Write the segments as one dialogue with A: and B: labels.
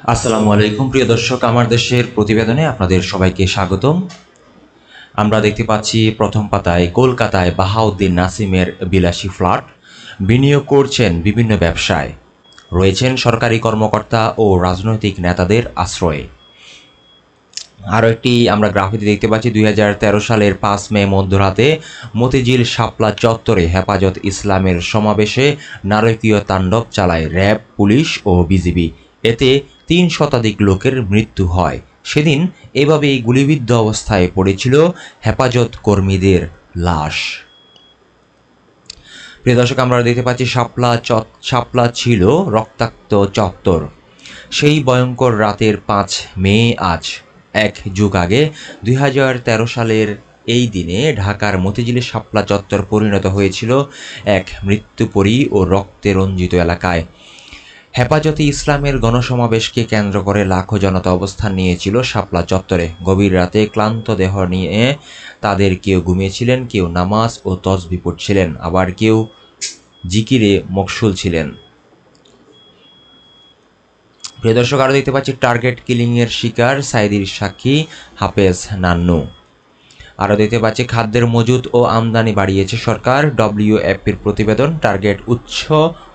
A: আসসালামু আলাইকুম প্রিয় দর্শক, আমার দেশের প্রতিবেদনে আপনাদের সবাইকে স্বাগতম। আমরা দেখতে পাচ্ছি প্রথম পাতায় কলকাতায় বাহাউদ্দিন নাসিমের বিলাসী ফ্ল্যাট, বিনিয়োগ করছেন বিভিন্ন ব্যবসায়, রয়েছেন সরকারি কর্মকর্তা ও রাজনৈতিক নেতাদের আশ্রয়ে। আরও একটি আমরা গ্রাফিতে দেখতে পাচ্ছি 2013 সালের 5 মে মধ্যরাতে মতিঝিল শাপলা চত্বরে হেফাজত ইসলামের সমাবেশে নারকীয় তাণ্ডব চালায় র্যাব, পুলিশ ও বিজিবি। এতে 3 শতাধিক লোকের মৃত্যু হয়। সেদিন এভাবেই গুলিবিদ্ধ অবস্থায় পড়েছিল হেফাজত কর্মীদের লাশ। প্রিয় দর্শক, আমরা দেখতে পাচ্ছি শাপলা ছিল রক্তাক্ত চত্বর। সেই ভয়ঙ্কর রাতের 5 মে আজ 1 যুগ আগে 2013 সালের এই দিনে ঢাকার মতিঝিলের শাপলা চত্বর পরিণত হয়েছিল এক মৃত্যুপরী ও রক্তে রঞ্জিত এলাকায়। হেফাজতে ইসলামের গণসমাবেশকে কেন্দ্র করে লাখো জনতা অবস্থান নিয়েছিল শাপলা চত্বরে। গভীর রাতে ক্লান্ত দেহ নিয়ে তাদের কেউ ঘুমিয়েছিলেন, কেউ নামাজ ও তসবিহ পড়ছিলেন, আবার কেউ জিকিরে মকসুল ছিলেন। প্রিয় দর্শক, আরও দেখতে পাচ্ছি টার্গেট কিলিংয়ের শিকার সাইদির সাক্ষী হাফেজ নান্নু। আরও দেখতে পাচ্ছি খাদ্যের মজুত ও আমদানি বাড়িয়েছে সরকার। WFPর প্রতিবেদন, টার্গেট উচ্চ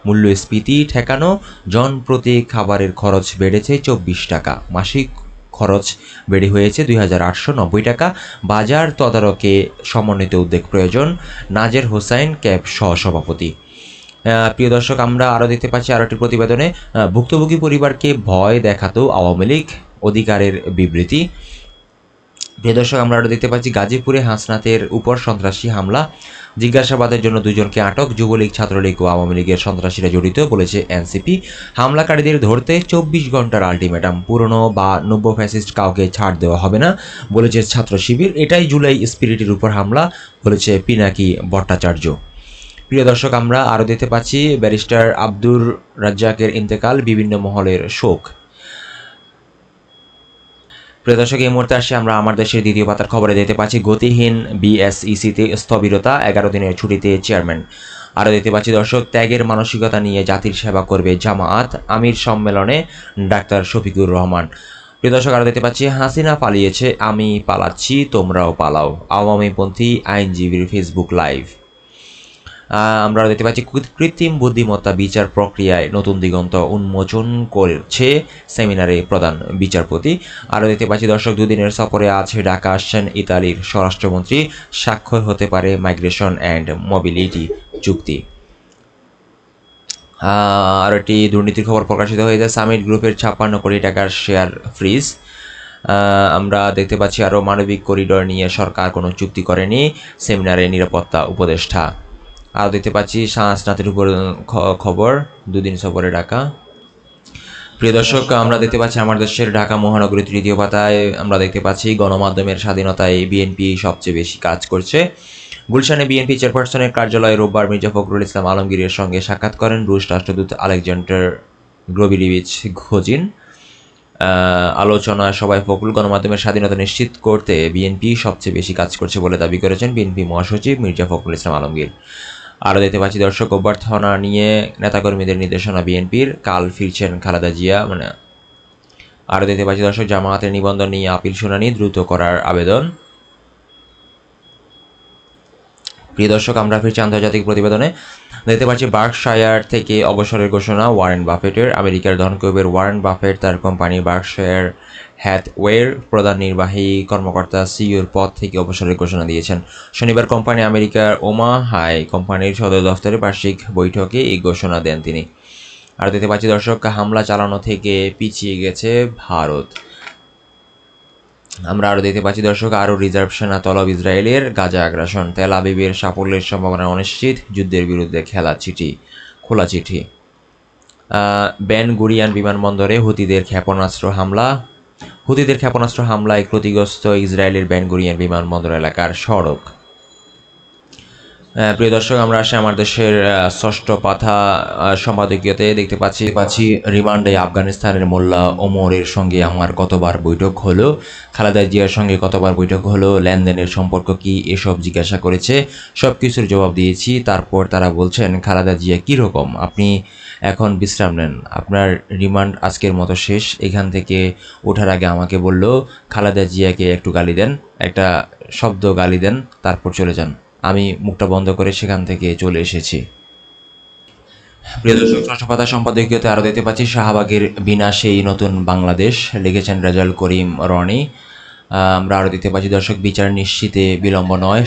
A: মূল্যস্ফীতি ঠেকানো, জনপ্রতি খাবারের খরচ বেড়েছে 24 টাকা, মাসিক খরচ বেড়ে হয়েছে 2890 টাকা। বাজার তদারকে সমন্বিত উদ্যোগ প্রয়োজন, নাজের হোসাইন ক্যাব সহসভাপতি। প্রিয় দর্শক, আমরা আরও দেখতে পাচ্ছি আরও একটি প্রতিবেদনে ভুক্তভোগী পরিবারকে ভয় দেখাতো আওয়ামী লীগ, অধিকারের বিবৃতি। প্রিয় দর্শক, আমরা আরও দেখতে পাচ্ছি গাজীপুরে হাসনাতের উপর সন্ত্রাসী হামলা, জিজ্ঞাসাবাদের জন্য 2 জনকে আটক। যুবলীগ, ছাত্রলীগ ও আওয়ামী লীগের সন্ত্রাসীরা জড়িত বলেছে এনসিপি। হামলাকারীদের ধরতে 24 ঘন্টার আলটিমেটাম, পুরনো বা নব্য ফ্যাসিস্ট কাউকে ছাড় দেওয়া হবে না বলেছে ছাত্র শিবির। এটাই জুলাই স্পিরিটের উপর হামলা বলেছে পিনাকি ভট্টাচার্য। প্রিয় দর্শক, আমরা আরও দেখতে পাচ্ছি ব্যারিস্টার আব্দুর রাজ্জাকের ইন্তেকাল, বিভিন্ন মহলের শোক। প্রিয় দর্শক, এই মুহূর্তে আসছে আমরা আমার দেশের দ্বিতীয় পাতার খবরে দেখতে পাচ্ছি গতিহীন বিএসইসিতে স্থবিরতা, 11 দিনের ছুটিতে চেয়ারম্যান। আরও দেখতে পাচ্ছি দর্শক, ত্যাগের মানসিকতা নিয়ে জাতির সেবা করবে জামায়াত, আমির সম্মেলনে ডাক্তার শফিকুর রহমান। প্রিয় দর্শক, আরও দেখতে পাচ্ছি হাসিনা পালিয়েছে, আমি পালাচ্ছি, তোমরাও পালাও, আওয়ামীপন্থী আইনজীবীর ফেসবুক লাইভ। আমরা দেখতে পাচ্ছি কৃত্রিম বুদ্ধিমত্তা বিচার প্রক্রিয়ায় নতুন দিগন্ত উন্মোচন করছে সেমিনারে প্রধান বিচারপতি। আরও দেখতে পাচ্ছি দর্শক, 2 দিনের সফরে আছে ঢাকা আসছেন ইতালির স্বরাষ্ট্রমন্ত্রী, স্বাক্ষর হতে পারে মাইগ্রেশন অ্যান্ড মোবিলিটি চুক্তি। আর একটি দুর্নীতির খবর প্রকাশিত হয়েছে, সামিট গ্রুপের 56 কোটি টাকার শেয়ার ফ্রিজ। আমরা দেখতে পাচ্ছি আরও মানবিক করিডোর নিয়ে সরকার কোনো চুক্তি করেনি, সেমিনারে নিরাপত্তা উপদেষ্টা। আরও দেখতে পাচ্ছি হাসনাতের উপর খবর, 2 দিন সফরে ঢাকা। প্রিয় দর্শক, আমরা দেখতে পাচ্ছি আমার দেশের ঢাকা মহানগরীর তৃতীয় পাতায় আমরা দেখতে পাচ্ছি গণমাধ্যমের স্বাধীনতায় বিএনপি সবচেয়ে বেশি কাজ করছে। গুলশানে বিএনপি চেয়ারপারসনের কার্যালয়ে রোববার মির্জা ফখরুল ইসলাম আলমগীরের সঙ্গে সাক্ষাৎ করেন রুশ রাষ্ট্রদূত আলেকজান্ডার গ্রোবিলিভিচ খোজিন। আলোচনা সভায় ফখরুল গণমাধ্যমের স্বাধীনতা নিশ্চিত করতে বিএনপি সবচেয়ে বেশি কাজ করছে বলে দাবি করেছেন বিএনপি মহাসচিব মির্জা ফখরুল ইসলাম আলমগীর। আরও দেখতে পাচ্ছি দর্শক, অভ্যর্থনা নিয়ে নেতাকর্মীদের নির্দেশনা বিএনপির, কাল ফিরছেন খালেদা জিয়া। আরও দেখতে পাচ্ছি দর্শক, জামায়াতের নিবন্ধন নিয়ে আপিল শুনানি দ্রুত করার আবেদন। প্রিয় দর্শক, আমরা ফিরছি আন্তর্জাতিক প্রতিবেদনে। দেখতে পাচ্ছি বার্কশায়ার থেকে অবসরের ঘোষণা ওয়ারেন বাফেটের। আমেরিকার ধনকুবের ওয়ারেন বাফেট তার কোম্পানি বার্কশায়ার হ্যাথওয়ের প্রধান নির্বাহী কর্মকর্তা সিইওর পদ থেকে অবসরের ঘোষণা দিয়েছেন। শনিবার কোম্পানি আমেরিকার ওমাহায় কোম্পানির সদর দফতরে বার্ষিক বৈঠকে এই ঘোষণা দেন তিনি। আর দেখতে পাচ্ছি দর্শক, হামলা চালানো থেকে পিছিয়ে গেছে ভারত। আমরা আরও দেখতে পাচ্ছি দর্শক, আরও রিজার্ভ সেনা তলব ইসরায়েলের, গাজা আগ্রাসন, তেল আবিবের সাফল্যের সম্ভাবনা অনিশ্চিত, যুদ্ধের বিরুদ্ধে খোলা চিঠি। বেন গুরিয়ান বিমানবন্দরে হুতিদের ক্ষেপণাস্ত্র হামলায় ক্ষতিগ্রস্ত ইসরায়েলের বেন গুরিয়ান বিমানবন্দর এলাকার সড়ক। প্রিয় দর্শক, আমরা আসি আমার দেশের ষষ্ঠ পাতা সম্পাদকীয়তে দেখতে পাচ্ছি রিমান্ডে আফগানিস্তানের মোল্লা ওমরের সঙ্গে আমার কতবার বৈঠক হলো, খালেদা জিয়ার সঙ্গে কতবার বৈঠক হলো, লেনদেনের সম্পর্ক কি, এসব জিজ্ঞাসা করেছে। সব কিছুর জবাব দিয়েছি। তারপর তারা বলছেন খালেদা জিয়া কীরকম, আপনি এখন বিশ্রাম নেন। আপনার রিমান্ড আজকের মতো শেষ। এখান থেকে ওঠার আগে আমাকে বলল, খালেদা জিয়াকে একটু গালি দেন, একটা শব্দ গালি দেন, তারপর চলে যান। আমি মুখটা বন্ধ করে সেখান থেকে চলে এসেছি। প্রিয় দর্শক, চট্টপাতা সম্পাদকীয়তে আরও দেখতে পাচ্ছি শাহবাগের বিনাশেই নতুন বাংলাদেশ, লিখেছেন রেজাউল করিম রনি। আমরা আরও দেখতে পাচ্ছি দর্শক, বিচার নিশ্চিতে বিলম্ব নয়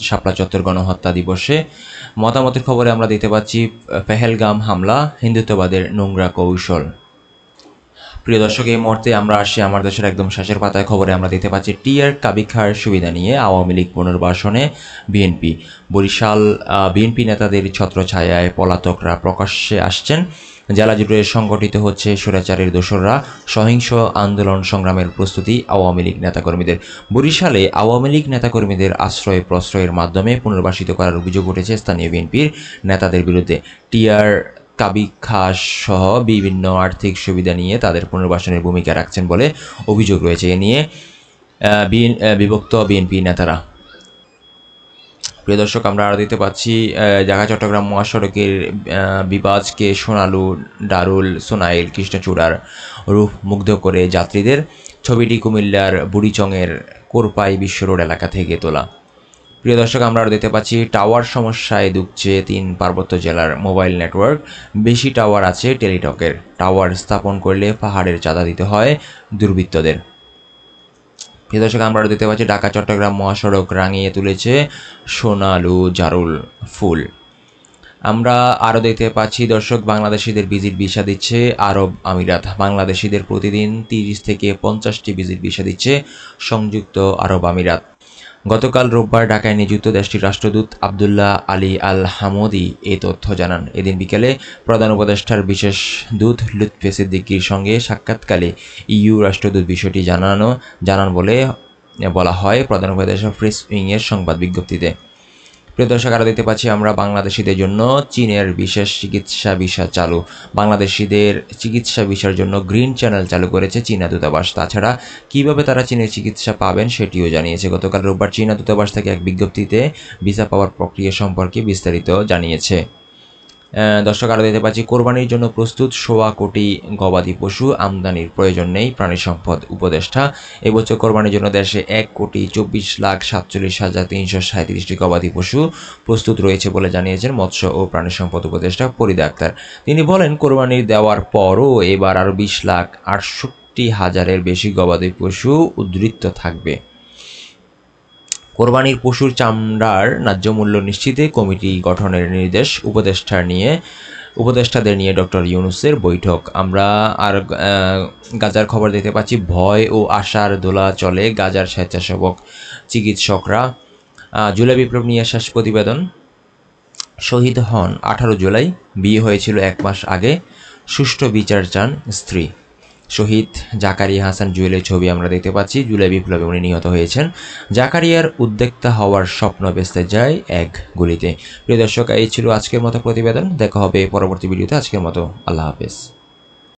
A: শাপলা চত্বর গণহত্যা দিবসে। মতামতের খবরে আমরা দেখতে পাচ্ছি পেহেলগাম হামলা হিন্দুত্ববাদের নোংরা কৌশল। প্রিয় দর্শক, এই মুহূর্তে আমরা আসছি আমার দেশের একদম শেষের পাতায় খবরে আমরা দেখতে পাচ্ছি টিআর কাবিখার সুবিধা নিয়ে আওয়ামী লীগ পুনর্বাসনে বিএনপি। বরিশাল বিএনপি নেতাদের ছত্রছায়ায় পলাতকরা প্রকাশ্যে আসছেন। জেলা জুড়ে সংগঠিত হচ্ছে স্বৈরাচারের দোসররা, সহিংস আন্দোলন সংগ্রামের প্রস্তুতি আওয়ামী লীগ নেতাকর্মীদের। বরিশালে আওয়ামী লীগ নেতাকর্মীদের আশ্রয় প্রশ্রয়ের মাধ্যমে পুনর্বাসিত করার অভিযোগ উঠেছে স্থানীয় বিএনপির নেতাদের বিরুদ্ধে। টিআর কাবিখাস সহ বিভিন্ন আর্থিক সুবিধা নিয়ে তাদের পুনর্বাসনের ভূমিকা রাখছেন বলে অভিযোগ রয়েছে। এ নিয়ে বিভক্ত বিএনপি নেতারা। প্রিয় দর্শক, আমরা আরও দেখতে পাচ্ছি ঢাকা চট্টগ্রাম মহাসড়কের বিবাজকে সোনালু, ডারুল, সোনাইল, কৃষ্ণচূড়ার রূপ মুগ্ধ করে যাত্রীদের। ছবিটি কুমিল্লার বুড়িচংয়ের কোরপাই বিশ্ব রোড এলাকা থেকে তোলা। প্রিয় দর্শক, আমরা আরও দেখতে পাচ্ছি টাওয়ার সমস্যায় ভুগছে 3 পার্বত্য জেলার মোবাইল নেটওয়ার্ক। বেশি টাওয়ার আছে টেলিটকের। টাওয়ার স্থাপন করলে পাহাড়ের চাঁদা দিতে হয় দুর্বৃত্তদের। প্রিয় দর্শক, আমরা আরও দেখতে পাচ্ছি ঢাকা চট্টগ্রাম মহাসড়ক রাঙিয়ে তুলেছে সোনালু জারুল ফুল। আমরা আরও দেখতে পাচ্ছি দর্শক, বাংলাদেশিদের ভিজিট ভিসা দিচ্ছে আরব আমিরাত। বাংলাদেশিদের প্রতিদিন 30 থেকে 50টি ভিজিট ভিসা দিচ্ছে সংযুক্ত আরব আমিরাত। গতকাল রোববার ঢাকায় নিযুক্ত দেশটির রাষ্ট্রদূত আবদুল্লাহ আলী আল হামদি এই তথ্য জানান। এদিন বিকেলে প্রধান উপদেষ্টার বিশেষ দূত লুৎফে সিদ্দিকীর সঙ্গে সাক্ষাৎকালে ইইউ রাষ্ট্রদূত বিষয়টি জানান বলে বলা হয় প্রধান উপদেষ্টা প্রেস উইংয়ের সংবাদ বিজ্ঞপ্তিতে। প্রিয় দর্শক, আরও দেখতে পাচ্ছি আমরা বাংলাদেশিদের জন্য চীনের বিশেষ চিকিৎসা ভিসা চালু। বাংলাদেশিদের চিকিৎসা ভিসার জন্য গ্রিন চ্যানেল চালু করেছে চীনা দূতাবাস। তাছাড়া কীভাবে তারা চীনের চিকিৎসা পাবেন সেটিও জানিয়েছে। গতকাল রোববার চীনা দূতাবাস থেকে এক বিজ্ঞপ্তিতে ভিসা পাওয়ার প্রক্রিয়া সম্পর্কে বিস্তারিত জানিয়েছে। দর্শক, আরও দেখতে পাচ্ছি কোরবানির জন্য প্রস্তুত 1.25 কোটি গবাদি পশু, আমদানির প্রয়োজন নেই প্রাণী সম্পদ উপদেষ্টা। এবছর কোরবানির জন্য দেশে 1,24,47,337টি গবাদি পশু প্রস্তুত রয়েছে বলে জানিয়েছেন মৎস্য ও প্রাণী সম্পদ উপদেষ্টা ফরিদা আক্তার। তিনি বলেন, কোরবানির দেওয়ার পরও এবার আরও 20,68,000-এর বেশি গবাদি পশু উদ্ধৃত থাকবে। কোরবানির পশুর চামড়ার ন্যায্য মূল্য নিশ্চিতে কমিটি গঠনের নির্দেশ উপদেষ্টাদের নিয়ে ডক্টর ইউনূসের বৈঠক। আমরা আর গাজার খবর দেখতে পাচ্ছি, ভয় ও আশার দোলা চলে গাজার স্বেচ্ছাসেবক চিকিৎসকরা। জুলাই বিপ্লব নিয়ে শেষ প্রতিবেদন। শহীদ হন 18 জুলাই, বিয়ে হয়েছিল 1 মাস আগে, সুষ্ঠু বিচার চান স্ত্রী। শহীদ জাকারিয়া হাসান জুয়েলের ছবি আমরা দেখতে পাচ্ছি। জুলাই বিপ্লবে উনি নিহত হয়েছেন। জাকারিয়ার উদ্যোক্তা হওয়ার স্বপ্ন ভেস্তে যায় এক গুলিতে। প্রিয় দর্শক, এই ছিল আজকের মতো প্রতিবেদন। দেখা হবে পরবর্তী ভিডিওতে। আজকের মতো আল্লাহ হাফেজ।